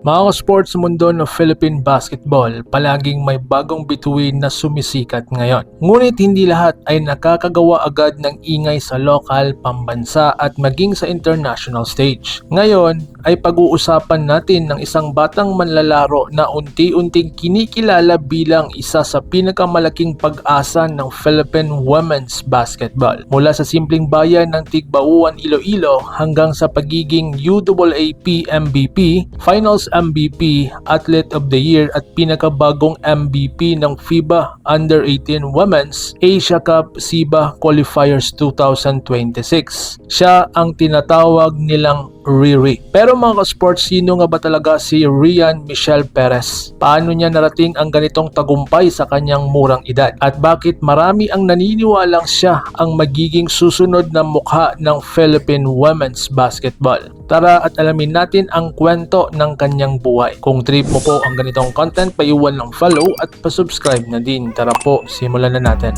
Mga sports sa mundo ng Philippine basketball, palaging may bagong bituin na sumisikat ngayon. Ngunit hindi lahat ay nakakagawa agad ng ingay sa lokal, pambansa at maging sa international stage. Ngayon ay pag-uusapan natin ng isang batang manlalaro na unti-unting kinikilala bilang isa sa pinakamalaking pag-asa ng Philippine women's basketball. Mula sa simpleng bayan ng Tigbauan, Iloilo hanggang sa pagiging UAAP MVP, Finals MVP, Athlete of the Year at pinakabagong MVP ng FIBA Under-18 Women's Asia Cup SIBA Qualifiers 2026. Siya ang tinatawag nilang Riri. Pero mga ka-sports, sino nga ba talaga si Ryan Michelle Perez? Paano niya narating ang ganitong tagumpay sa kanyang murang edad? At bakit marami ang naniniwalang siya ang magiging susunod na mukha ng Philippine women's basketball? Tara at alamin natin ang kwento ng kanyang buhay. Kung trip mo po ang ganitong content, paiwan ng follow at pasubscribe na din. Tara po, simulan na natin.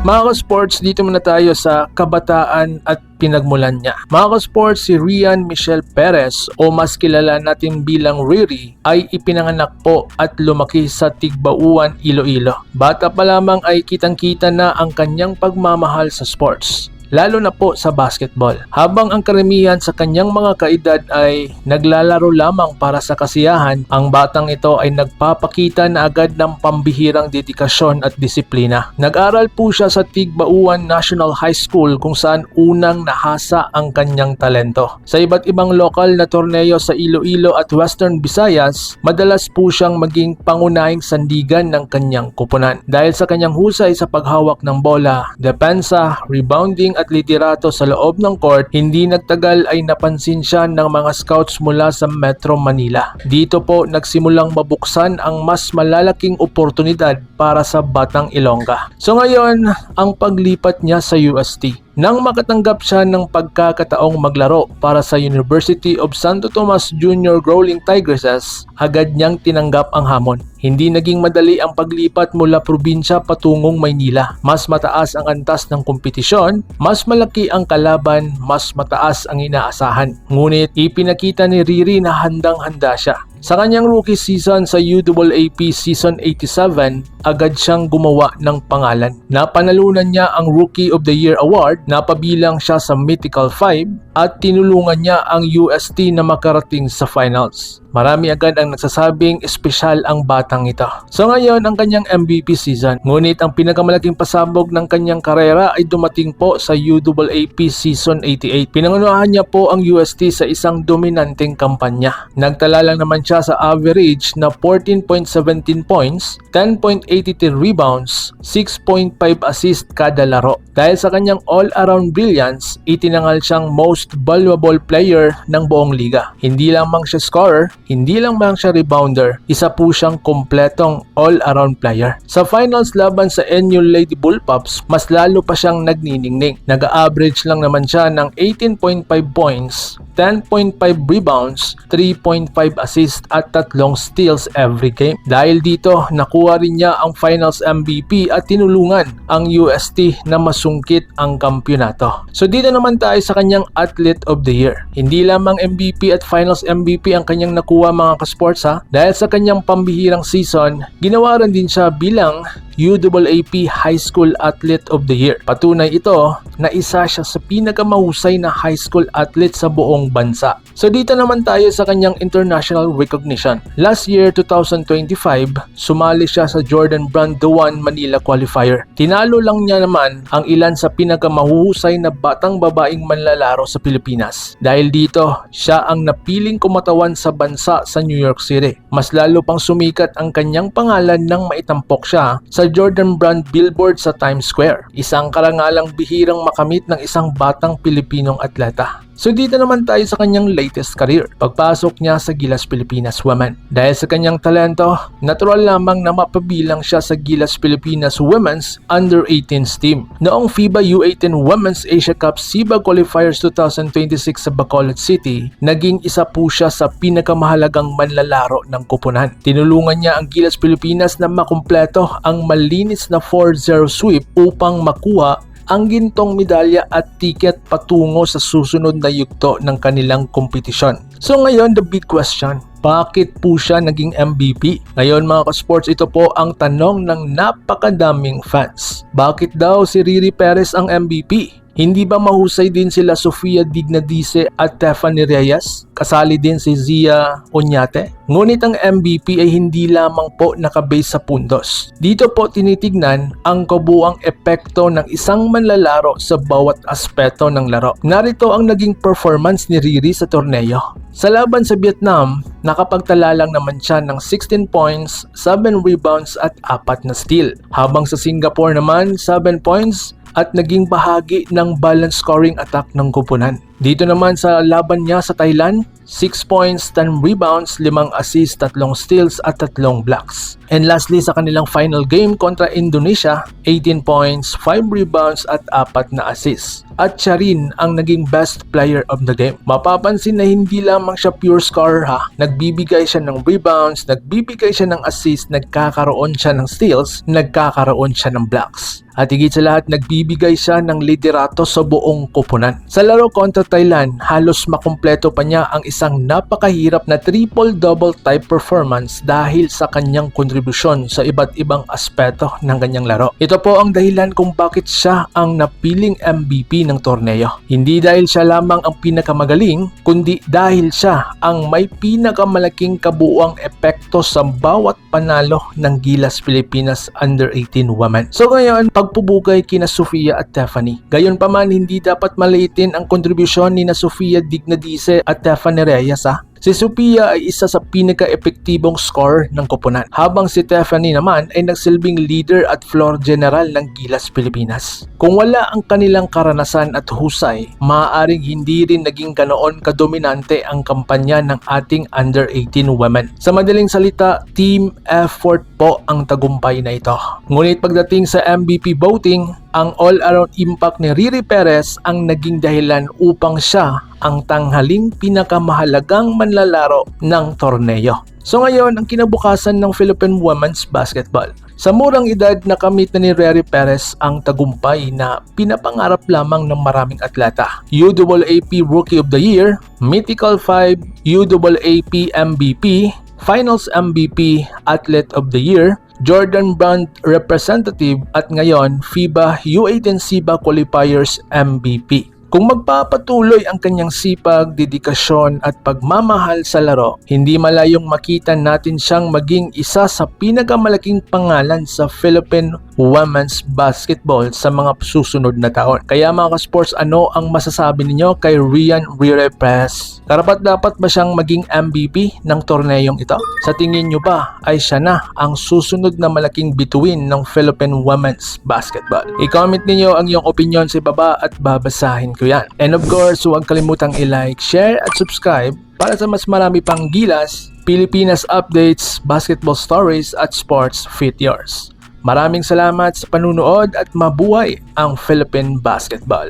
Mga ka-sports, dito muna tayo sa kabataan at pinagmulan niya. Mga ka-sports, si Ryan Michelle Perez o mas kilala natin bilang Riri ay ipinanganak po at lumaki sa Tigbauan, Iloilo. Bata pa lamang ay kitang-kita na ang kanyang pagmamahal sa sports, lalo na po sa basketball. Habang ang karamihan sa kanyang mga kaedad ay naglalaro lamang para sa kasiyahan, ang batang ito ay nagpapakita na agad ng pambihirang dedikasyon at disiplina. Nag-aral po siya sa Tigbauan National High School kung saan unang nahasa ang kanyang talento. Sa iba't ibang lokal na torneo sa Iloilo at Western Visayas, madalas po siyang maging pangunahing sandigan ng kanyang kupunan. Dahil sa kanyang husay sa paghawak ng bola, depensa, rebounding at liderato sa loob ng court, hindi nagtagal ay napansin siya ng mga scouts mula sa Metro Manila. Dito po nagsimulang mabuksan ang mas malalaking oportunidad para sa Batang Ilongga. So ngayon, ang paglipat niya sa UST. Nang makatanggap siya ng pagkakataong maglaro para sa University of Santo Tomas Junior Growling Tigresses, agad niyang tinanggap ang hamon. Hindi naging madali ang paglipat mula probinsya patungong Maynila. Mas mataas ang antas ng kompetisyon, mas malaki ang kalaban, mas mataas ang inaasahan. Ngunit ipinakita ni Riri na handang-handa siya. Sa kanyang rookie season sa UAAP Season 87, agad siyang gumawa ng pangalan. Napanalunan niya ang Rookie of the Year Award, napabilang siya sa Mythical 5 at tinulungan niya ang UST na makarating sa finals. Marami agad ang nagsasabing espesyal ang batang ito. So ngayon ang kanyang MVP season. Ngunit ang pinakamalaking pasabog ng kanyang karera ay dumating po sa UAAP Season 88. Pinangunahan niya po ang UST sa isang dominanteng kampanya. Nagtala lang naman siya sa average na 14.17 points, 10.83 rebounds, 6.5 assist kada laro. Dahil sa kanyang all-around brilliance, itinangal siyang most valuable player ng buong liga. Hindi lamang siya scorer, hindi lamang siya rebounder, isa po siyang kompletong all-around player. Sa finals laban sa NU Lady Bullpups, mas lalo pa siyang nagniningning. Nag-average lang naman siya ng 18.5 points, 10.5 rebounds, 3.5 assists at 3 steals every game. Dahil dito, nakuha rin niya ang Finals MVP at tinulungan ang UST na masungkit ang kampyonato. So dito naman tayo sa kanyang Athlete of the Year. Hindi lamang MVP at Finals MVP ang kanyang nakuha mga ka-sports ha. Dahil sa kanyang pambihirang season, ginawa rin din siya bilang UAAP High School Athlete of the Year. Patunay ito na isa siya sa pinakamahusay na high school athlete sa buong bansa. So dito naman tayo sa kanyang international recognition. Last year, 2025, sumali siya sa Jordan Brand The One Manila Qualifier. Tinalo lang niya naman ang ilan sa pinakamahuhusay na batang babaeng manlalaro sa Pilipinas. Dahil dito, siya ang napiling kumatawan sa bansa sa New York City. Mas lalo pang sumikat ang kanyang pangalan nang maitampok siya sa Jordan Brand billboard sa Times Square. Isang karangalang bihirang makamit ng isang batang Pilipinong atleta. So dito naman tayo sa kanyang latest career, pagpasok niya sa Gilas Pilipinas Women. Dahil sa kanyang talento, natural lamang na mapabilang siya sa Gilas Pilipinas Women's Under-18 team. Noong FIBA U18 Women's Asia Cup SIBA Qualifiers 2026 sa Bacolod City, naging isa po siya sa pinakamahalagang manlalaro ng kupunan. Tinulungan niya ang Gilas Pilipinas na makumpleto ang malinis na 4-0 sweep upang makuha ang gintong medalya at tiket patungo sa susunod na yugto ng kanilang kompetisyon. So ngayon, the big question, bakit po siya naging MVP? Ngayon mga ka-sports, ito po ang tanong ng napakadaming fans. Bakit daw si Riri Perez ang MVP? Hindi ba mahusay din sila Sofia Dignadice at Tiffany Reyes? Kasali din si Zia Oñate? Ngunit ang MVP ay hindi lamang po nakabase sa puntos. Dito po tinitignan ang kabuuang epekto ng isang manlalaro sa bawat aspeto ng laro. Narito ang naging performance ni Riri sa torneo. Sa laban sa Vietnam, nakapagtala lang naman siya ng 16 points, 7 rebounds at 4 na steal. Habang sa Singapore naman, 7 points at naging bahagi ng balanced scoring attack ng koponan. Dito naman sa laban niya sa Thailand, 6 points, 10 rebounds, 5 assists, 3 steals at 3 blocks. And lastly, sa kanilang final game kontra Indonesia, 18 points, 5 rebounds at 4 na assists. At siya rin ang naging best player of the game. Mapapansin na hindi lamang siya pure scorer ha. Nagbibigay siya ng rebounds, nagbibigay siya ng assists, nagkakaroon siya ng steals, nagkakaroon siya ng blocks. At higit sa lahat, nagbibigay siya ng liderato sa buong koponan. Sa laro kontra Thailand, halos makumpleto pa niya ang isang napakahirap na triple-double type performance dahil sa kanyang kontribusyon sa iba't ibang aspeto ng kanyang laro. Ito po ang dahilan kung bakit siya ang napiling MVP ng torneo. Hindi dahil siya lamang ang pinakamagaling, kundi dahil siya ang may pinakamalaking kabuuang epekto sa bawat panalo ng Gilas Pilipinas Under-18 Women. So ngayon, pagpubukay kina Sofia at Tiffany. Gayunpaman, hindi dapat maliitin ang kontribusyon ni na Sofia Dignadice at Tiffany Reyes ha. Si Sofia ay isa sa pinaka-epektibong scorer ng koponan, habang si Tiffany naman ay nagsilbing leader at floor general ng Gilas Pilipinas. Kung wala ang kanilang karanasan at husay, maaaring hindi rin naging ganoon kadominante ang kampanya ng ating Under-18 women. Sa madaling salita, team effort po ang tagumpay na ito. Ngunit pagdating sa MVP voting, ang all-around impact ni Riri Perez ang naging dahilan upang siya ang tanghaling pinakamahalagang manlalaro ng torneo. So ngayon, ang kinabukasan ng Philippine Women's Basketball. Sa murang edad, nakamit na ni Riri Perez ang tagumpay na pinapangarap lamang ng maraming atleta. UAAP Rookie of the Year, Mythical 5, UAAP MVP, Finals MVP, Athlete of the Year, Jordan Brand Representative at ngayon FIBA U18 SIBA Qualifiers MVP. Kung magpapatuloy ang kanyang sipag, dedikasyon at pagmamahal sa laro, hindi malayong makita natin siyang maging isa sa pinakamalaking pangalan sa Philippine Women's Basketball sa mga susunod na taon. Kaya mga ka-sports, ano ang masasabi ninyo kay Ryan Riri Perez? Karapat-dapat ba siyang maging MVP ng torneyong ito? Sa tingin nyo ba ay siya na ang susunod na malaking bituin ng Philippine Women's Basketball? I-comment ninyo ang iyong opinion sa ibaba at babasahin ko yan. And of course, huwag kalimutang i-like, share at subscribe para sa mas marami pang Gilas, Pilipinas updates, basketball stories at sports fit yours. Maraming salamat sa panunood at mabuhay ang Philippine Basketball.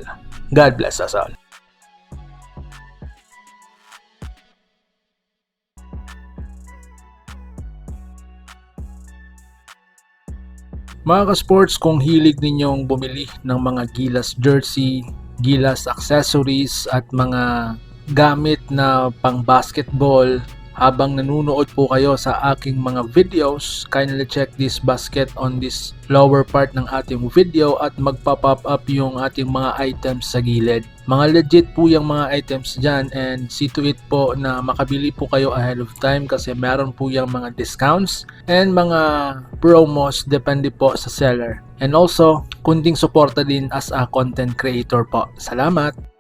God bless us all. Mga ka-sports, kung hilig ninyong bumili ng mga Gilas jersey, Gilas accessories at mga gamit na pang basketball, habang nanunood po kayo sa aking mga videos, kindly check this basket on this lower part ng ating video at magpa-pop up yung ating mga items sa gilid. Mga legit po yung mga items dyan, and see to it po na makabili po kayo ahead of time kasi meron po yung mga discounts and mga promos depende po sa seller. And also, kunting suporta din as a content creator po. Salamat!